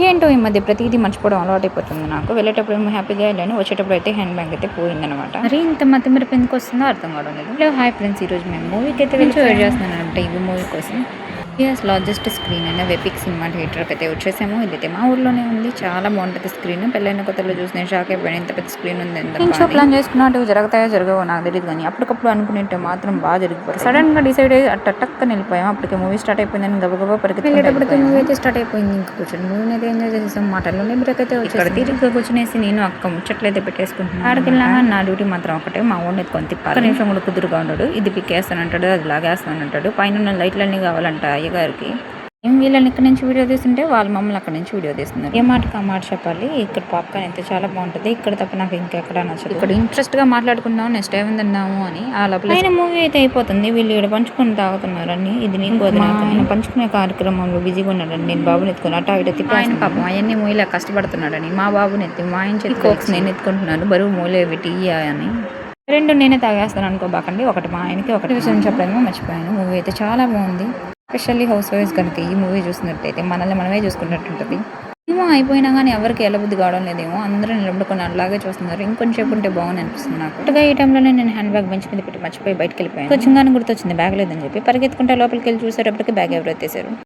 ఏంటో ఈ మధ్య ప్రతిదీ మర్చిపోవడం అలవాటైపోతుంది నాకు. వెళ్ళేటప్పుడేమో హ్యాపీగా వెళ్ళాను. వచ్చేటప్పుడు అయితే హ్యాండ్ బ్యాగ్ అయితే పోయిందనమాట. మరి ఇంత మతిమరుపు ఎందుకొస్తుందో అర్థం కావడం లేదు. హలో హాయ్ ఫ్రెండ్స్, ఈరోజు మేము మూవీకైతే వెయిట్ చేస్తున్నానంట ఈ మూవీ కోసం. లార్జెస్ట్ స్క్రీన్ అయిన వెపిక్ సినిమా థియేటర్కి అయితే వచ్చేసాము. ఇదైతే మా ఊర్లోనే ఉంది. చాలా బాగుంటుంది స్క్రీన్. పెళ్ళైన కొత్తలో చూసి నేను షాక్ అయిపోయాను. ఇంత పెద్ద స్క్రీన్ ఉంది. ఎంత షో ప్లాన్ చేసుకున్నట్టు జరుగుతాయో జరగవో నాకు తెలియదు, కానీ అప్పటికప్పుడు అనుకునేట్టు మాత్రం బాగా జరిగిపోతుంది. సడన్ గా డిసైడ్ అయ్యి టక్కన వెళ్ళిపోయాం. అప్పటికే మూవీ స్టార్ట్ అయిపోయిందని గబగబా పరిగెత్తుకెళ్ళేటప్పటికి మూవీ అయితే స్టార్ట్ అయిపోయింది. ఇంకా కూర్చొని మూవీని అయితే ఎంజాయ్ చేసేసాం. మాటల్లోనే బ్రేక్ అయితే ఇక్కడ తీరిగ్గా కూర్చునేసి నేను అక్క ముచ్చట్లు అయితే పెట్టేసుకుంటున్నాను. ఆడికి వెళ్ళాక నా డ్యూటీ మాత్రం ఒకటే, మా ఓన్ ఎత్తుకొని తిప్పాలి. నిమిషం కూడా కుదురుగా ఉండడు. ఇది పిక్కేస్తానంటాడు, అది లాగేస్తానంటాడు. పైన లైట్లన్నీ కావాలంట అయ్యగారికి. మేము వీళ్ళని ఇక్కడ నుంచి వీడియో తీస్తుంటే వాళ్ళు మమ్మల్ని అక్కడ నుంచి వీడియో తీస్తున్నారు. ఏ మాటకి ఆ మాట చెప్పాలి. ఇక్కడ పాప్కార్న్ అయితే చాలా బాగుంటుంది. ఇక్కడ తప్ప నాకు ఇంకెక్కడ నచ్చదు. ఇక్కడ ఇంట్రెస్ట్ గా మాట్లాడుకుందాం, నెక్స్ట్ ఏం తిందాము అని. ఆ లోపల ఆయన మూవీ అయితే అయిపోతుంది. వీళ్ళు ఇక్కడ పంచుకొని తాగుతున్నారని. ఇది నేను ఆయన పంచుకునే కార్యక్రమంలో బిజీగా ఉన్నాడని నేను బాబుని ఎత్తుకుని అటా ఇట తిప్పి ఆయన పాపం అవన్నీ మూవీలో కష్టపడుతున్నాడని మా బాబుని ఎత్తి మా ఆయన చేతి కోక్స్ నేను ఎత్తుకుంటున్నాను. బరువు మూలే పెట్టి అని. రెండు నేనే తాగేస్తాను అనుకోబాకండి. ఒకటి మా ఆయనకి, ఒకటి విషయం చెప్పడమో మర్చిపోయాను. మూవీ అయితే చాలా బాగుంది. స్పెషల్లీ హౌస్ వైఫ్స్ కనుక ఈ మూవీ చూసినట్టయితే మనల్ని మనమే చూసుకున్నట్టు ఉంటుంది. ఏమో అయిపోయినా కానీ ఎవరికి ఎలబుద్ధి కావడం లేదేమో. అందరూ నిలబడుకొని అలాగే చూస్తున్నారు. ఇంకొంచెం ఉంటే బాగుంది అనిపిస్తుంది నాకు. కొత్తగా ఈ టైంలోనే నేను హ్యాండ్ బ్యాగ్ బెంచ్ మీద పెట్టి మర్చిపోయి బయటకు వెళ్ళిపోయాను. కొంచెంగానే గుర్తొచ్చింది బ్యాగ్ లేదని చెప్పి పరిగెత్తుకుంటే లోపలికి వెళ్ళి చూసేటప్పటికి బ్యాగ్ ఎవరు ఎత్తేసారు.